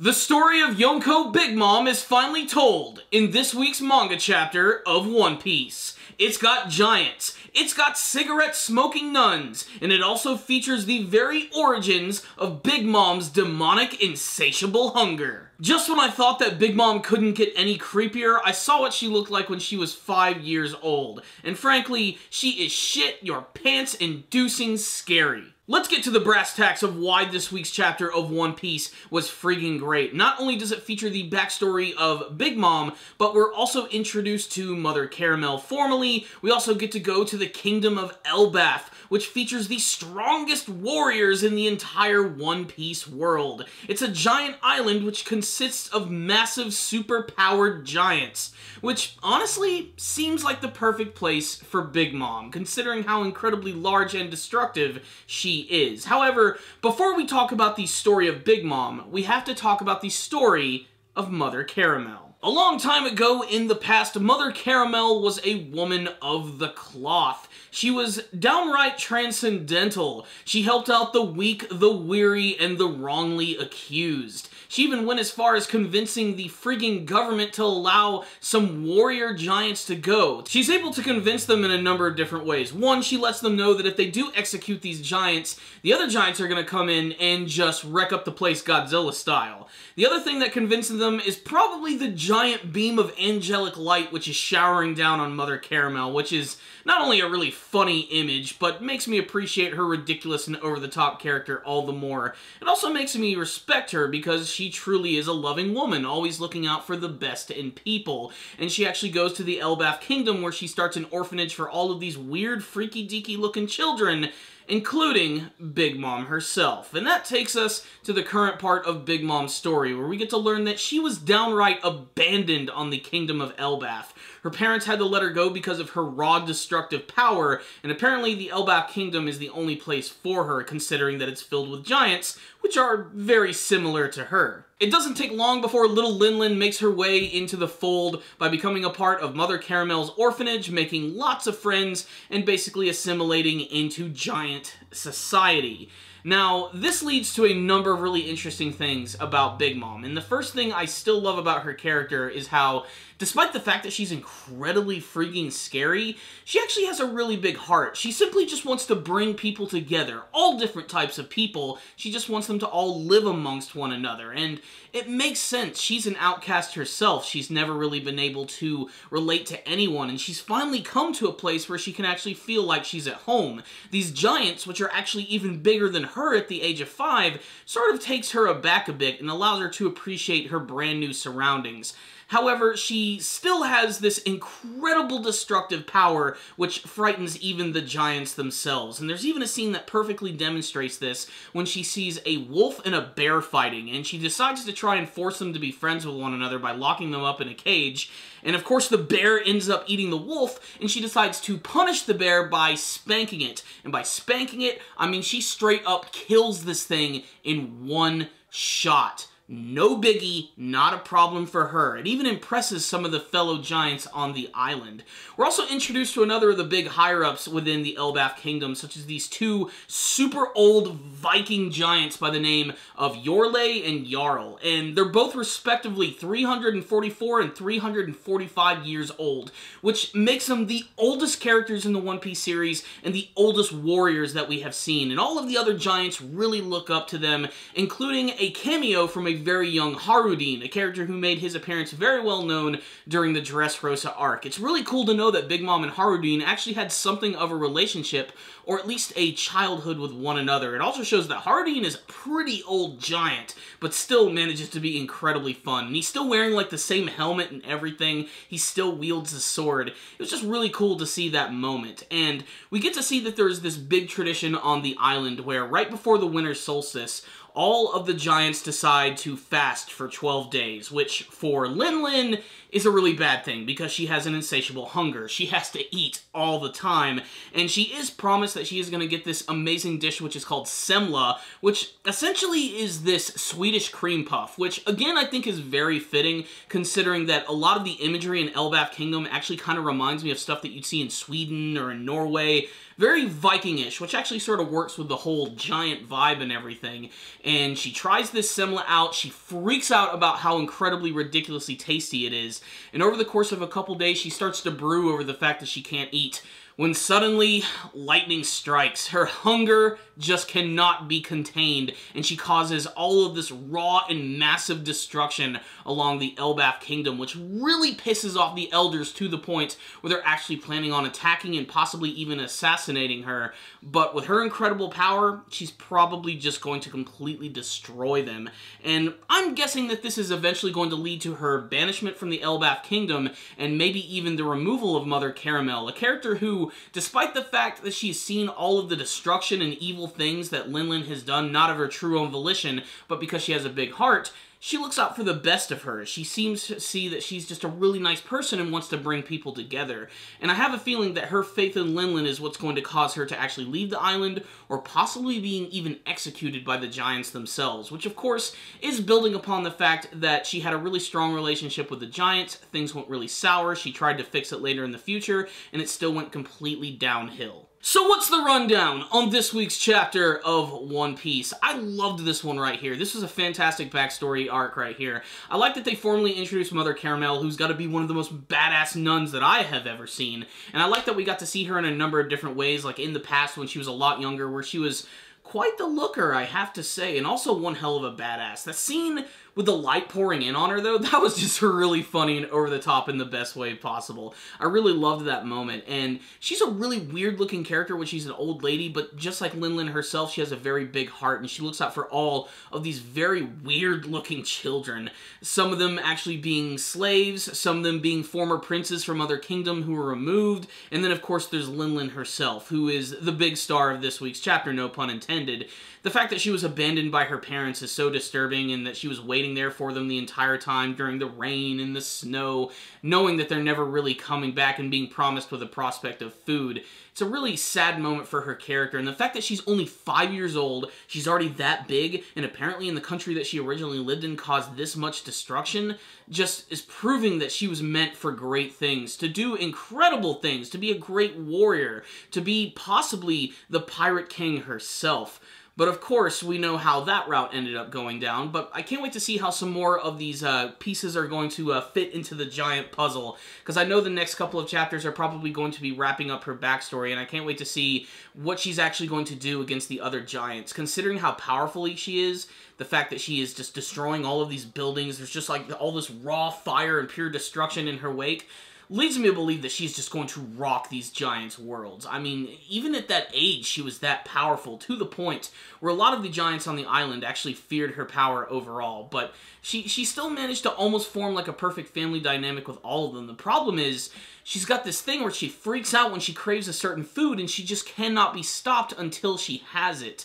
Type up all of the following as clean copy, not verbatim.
The story of Yonko Big Mom is finally told in this week's manga chapter of One Piece. It's got giants, it's got cigarette-smoking nuns, and it also features the very origins of Big Mom's demonic, insatiable hunger. Just when I thought that Big Mom couldn't get any creepier, I saw what she looked like when she was 5 years old. And frankly, she is shit your pants-inducing scary. Let's get to the brass tacks of why this week's chapter of One Piece was friggin' great. Not only does it feature the backstory of Big Mom, but we're also introduced to Mother Caramel formally. We also get to go to the kingdom of Elbaf, which features the strongest warriors in the entire One Piece world. It's a giant island which consists of massive super-powered giants, which honestly seems like the perfect place for Big Mom, considering how incredibly large and destructive she is. However, before we talk about the story of Big Mom, we have to talk about the story of Mother Caramel. A long time ago in the past, Mother Caramel was a woman of the cloth. She was downright transcendental. She helped out the weak, the weary, and the wrongly accused. She even went as far as convincing the frigging government to allow some warrior giants to go. She's able to convince them in a number of different ways. One, she lets them know that if they do execute these giants, the other giants are going to come in and just wreck up the place Godzilla style. The other thing that convinces them is probably the giant beam of angelic light which is showering down on Mother Caramel, which is not only a really funny image, but makes me appreciate her ridiculous and over-the-top character all the more. It also makes me respect her because she truly is a loving woman, always looking out for the best in people. And she actually goes to the Elbaf Kingdom where she starts an orphanage for all of these weird, freaky-deaky looking children, including Big Mom herself. And that takes us to the current part of Big Mom's story, where we get to learn that she was downright abandoned on the kingdom of Elbaf. Her parents had to let her go because of her raw destructive power, and apparently the Elbaf Kingdom is the only place for her, considering that it's filled with giants, which are very similar to her. It doesn't take long before little Linlin makes her way into the fold by becoming a part of Mother Caramel's orphanage, making lots of friends, and basically assimilating into giant society. Now, this leads to a number of really interesting things about Big Mom, and the first thing I still love about her character is how, despite the fact that she's incredibly freaking scary, she actually has a really big heart. She simply just wants to bring people together, all different types of people. She just wants them to all live amongst one another, and it makes sense. She's an outcast herself. She's never really been able to relate to anyone, and she's finally come to a place where she can actually feel like she's at home. These giants, which are actually even bigger than her at the age of 5, sort of takes her aback a bit and allows her to appreciate her brand new surroundings. However, she still has this incredible destructive power which frightens even the giants themselves. And there's even a scene that perfectly demonstrates this when she sees a wolf and a bear fighting, and she decides to try and force them to be friends with one another by locking them up in a cage. And of course the bear ends up eating the wolf, and she decides to punish the bear by spanking it. And by spanking it, I mean she straight up kills this thing in one shot. No biggie, not a problem for her. It even impresses some of the fellow giants on the island. We're also introduced to another of the big higher-ups within the Elbaf Kingdom, such as these two super old Viking giants by the name of Yorle and Jarl. And they're both respectively 344 and 345 years old, which makes them the oldest characters in the One Piece series and the oldest warriors that we have seen. And all of the other giants really look up to them, including a cameo from a very young Harudin, a character who made his appearance very well known during the Dressrosa arc. It's really cool to know that Big Mom and Harudin actually had something of a relationship, or at least a childhood with one another. It also shows that Harudin is a pretty old giant, but still manages to be incredibly fun. And he's still wearing like the same helmet and everything. He still wields a sword. It was just really cool to see that moment. And we get to see that there's this big tradition on the island where right before the winter solstice, all of the giants decide to fast for 12 days, which for Linlin is a really bad thing because she has an insatiable hunger. She has to eat all the time, and she is promised that she is going to get this amazing dish which is called semla, which essentially is this Swedish cream puff, which again I think is very fitting considering that a lot of the imagery in Elbaf Kingdom actually kind of reminds me of stuff that you'd see in Sweden or in Norway. very Viking-ish, which actually sort of works with the whole giant vibe and everything. And she tries this semla out, she freaks out about how incredibly ridiculously tasty it is, and over the course of a couple days, she starts to brew over the fact that she can't eat, when suddenly, lightning strikes. Her hunger just cannot be contained, and she causes all of this raw and massive destruction along the Elbaf kingdom, which really pisses off the elders to the point where they're actually planning on attacking and possibly even assassinating her. But with her incredible power, she's probably just going to completely destroy them. And I'm guessing that this is eventually going to lead to her banishment from the Elbaf kingdom, and maybe even the removal of Mother Caramel, a character who, despite the fact that she's seen all of the destruction and evil things that Linlin has done, not of her true own volition, but because she has a big heart, she looks out for the best of her. She seems to see that she's just a really nice person and wants to bring people together. And I have a feeling that her faith in Linlin is what's going to cause her to actually leave the island, or possibly being even executed by the giants themselves, which of course is building upon the fact that she had a really strong relationship with the giants. Things went really sour, she tried to fix it later in the future, and it still went completely downhill. So what's the rundown on this week's chapter of One Piece? I loved this one right here. This was a fantastic backstory arc right here. I like that they formally introduced Mother Caramel, who's got to be one of the most badass nuns that I have ever seen. And I like that we got to see her in a number of different ways, like in the past when she was a lot younger, where she was quite the looker, I have to say, and also one hell of a badass. That scene with the light pouring in on her, though, that was just really funny and over the top in the best way possible. I really loved that moment, and she's a really weird-looking character when she's an old lady, but just like Linlin herself, she has a very big heart, and she looks out for all of these very weird-looking children. Some of them actually being slaves, some of them being former princes from other kingdom who were removed, and then, of course, there's Linlin herself, who is the big star of this week's chapter, no pun intended. The fact that she was abandoned by her parents is so disturbing, and that she was waiting there for them the entire time during the rain and the snow, knowing that they're never really coming back and being promised with a prospect of food. It's a really sad moment for her character, and the fact that she's only 5 years old, she's already that big, and apparently in the country that she originally lived in caused this much destruction, just is proving that she was meant for great things, to do incredible things, to be a great warrior, to be possibly the Pirate King herself. But of course, we know how that route ended up going down, but I can't wait to see how some more of these pieces are going to fit into the giant puzzle, because I know the next couple of chapters are probably going to be wrapping up her backstory, and I can't wait to see what she's actually going to do against the other giants. Considering how powerful she is, the fact that she is just destroying all of these buildings, there's just like all this raw fire and pure destruction in her wake, leads me to believe that she's just going to rock these giants' worlds. I mean, even at that age, she was that powerful, to the point where a lot of the giants on the island actually feared her power overall, but she still managed to almost form like a perfect family dynamic with all of them. The problem is, she's got this thing where she freaks out when she craves a certain food, and she just cannot be stopped until she has it.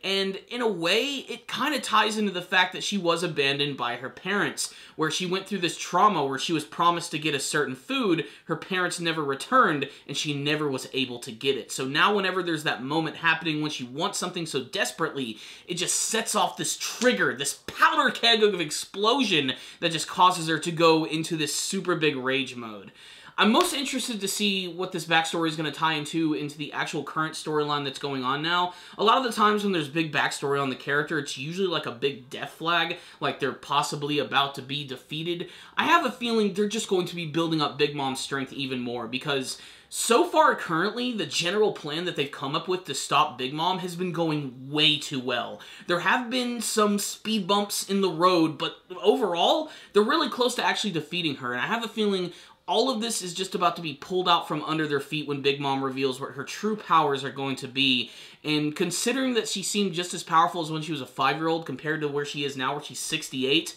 And in a way, it kind of ties into the fact that she was abandoned by her parents, where she went through this trauma where she was promised to get a certain food, her parents never returned, and she never was able to get it. So now whenever there's that moment happening when she wants something so desperately, it just sets off this trigger, this powder keg of explosion that just causes her to go into this super big rage mode. I'm most interested to see what this backstory is going to tie into the actual current storyline that's going on now. A lot of the times when there's big backstory on the character, it's usually like a big death flag, like they're possibly about to be defeated. I have a feeling they're just going to be building up Big Mom's strength even more, because so far currently, the general plan that they've come up with to stop Big Mom has been going way too well. There have been some speed bumps in the road, but overall, they're really close to actually defeating her, and I have a feeling all of this is just about to be pulled out from under their feet when Big Mom reveals what her true powers are going to be. And considering that she seemed just as powerful as when she was a 5-year-old compared to where she is now, where she's 68,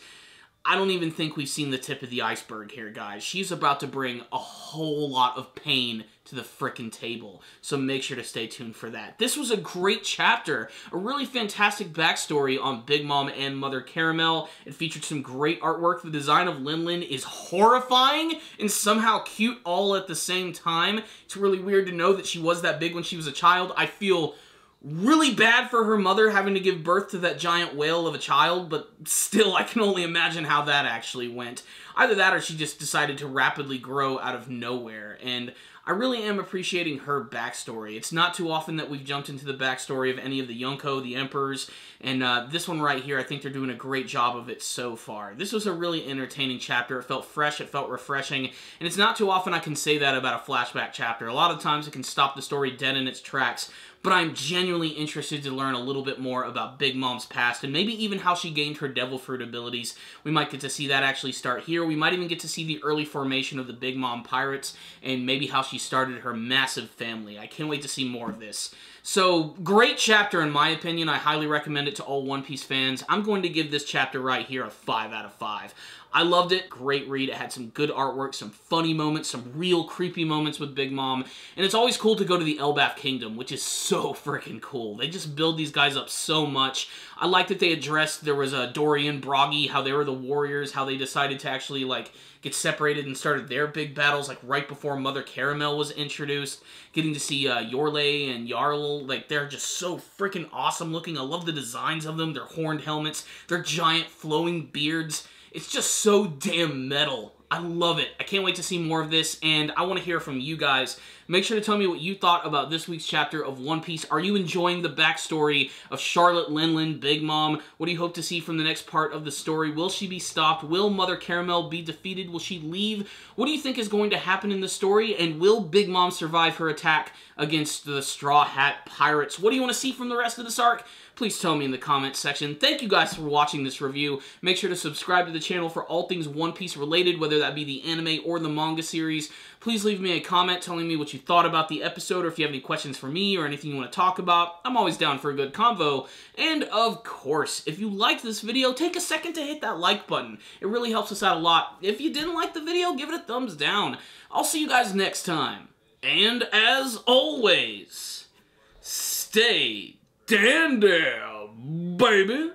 I don't even think we've seen the tip of the iceberg here, guys. She's about to bring a whole lot of pain to the frickin' table, so make sure to stay tuned for that. This was a great chapter, a really fantastic backstory on Big Mom and Mother Caramel. It featured some great artwork. The design of Linlin is horrifying and somehow cute all at the same time. It's really weird to know that she was that big when she was a child. I feel really bad for her mother having to give birth to that giant whale of a child, but still, I can only imagine how that actually went. Either that or she just decided to rapidly grow out of nowhere, and I really am appreciating her backstory. It's not too often that we've jumped into the backstory of any of the Yonko, the Emperors, and this one right here, I think they're doing a great job of it so far. This was a really entertaining chapter. It felt fresh, it felt refreshing, and it's not too often I can say that about a flashback chapter. A lot of times it can stop the story dead in its tracks, but I'm genuinely interested to learn a little bit more about Big Mom's past, and maybe even how she gained her Devil Fruit abilities. We might get to see that actually start here. We might even get to see the early formation of the Big Mom Pirates, and maybe how she started her massive family. I can't wait to see more of this. So, great chapter in my opinion. I highly recommend it to all One Piece fans. I'm going to give this chapter right here a 5 out of 5. I loved it. Great read. It had some good artwork, some funny moments, some real creepy moments with Big Mom. And it's always cool to go to the Elbaf Kingdom, which is so freaking cool. They just build these guys up so much. I like that they addressed, there was a Dorian, Broggy, how they were the warriors, how they decided to actually, like, get separated and started their big battles, like, right before Mother Caramel was introduced. Getting to see Yorley and Jarl, like, they're just so freaking awesome looking. I love the designs of them, their horned helmets, their giant flowing beards. It's just so damn metal. I love it. I can't wait to see more of this, and I want to hear from you guys. Make sure to tell me what you thought about this week's chapter of One Piece. Are you enjoying the backstory of Charlotte, Linlin, Big Mom? What do you hope to see from the next part of the story? Will she be stopped? Will Mother Caramel be defeated? Will she leave? What do you think is going to happen in the story? And will Big Mom survive her attack against the Straw Hat Pirates? What do you want to see from the rest of this arc? Please tell me in the comments section. Thank you guys for watching this review. Make sure to subscribe to the channel for all things One Piece related, whether that be the anime or the manga series. Please leave me a comment telling me what you thought about the episode, or if you have any questions for me or anything you want to talk about. I'm always down for a good convo. And of course, if you liked this video, take a second to hit that like button. It really helps us out a lot. If you didn't like the video, give it a thumbs down. I'll see you guys next time. And as always, stay dandy, baby.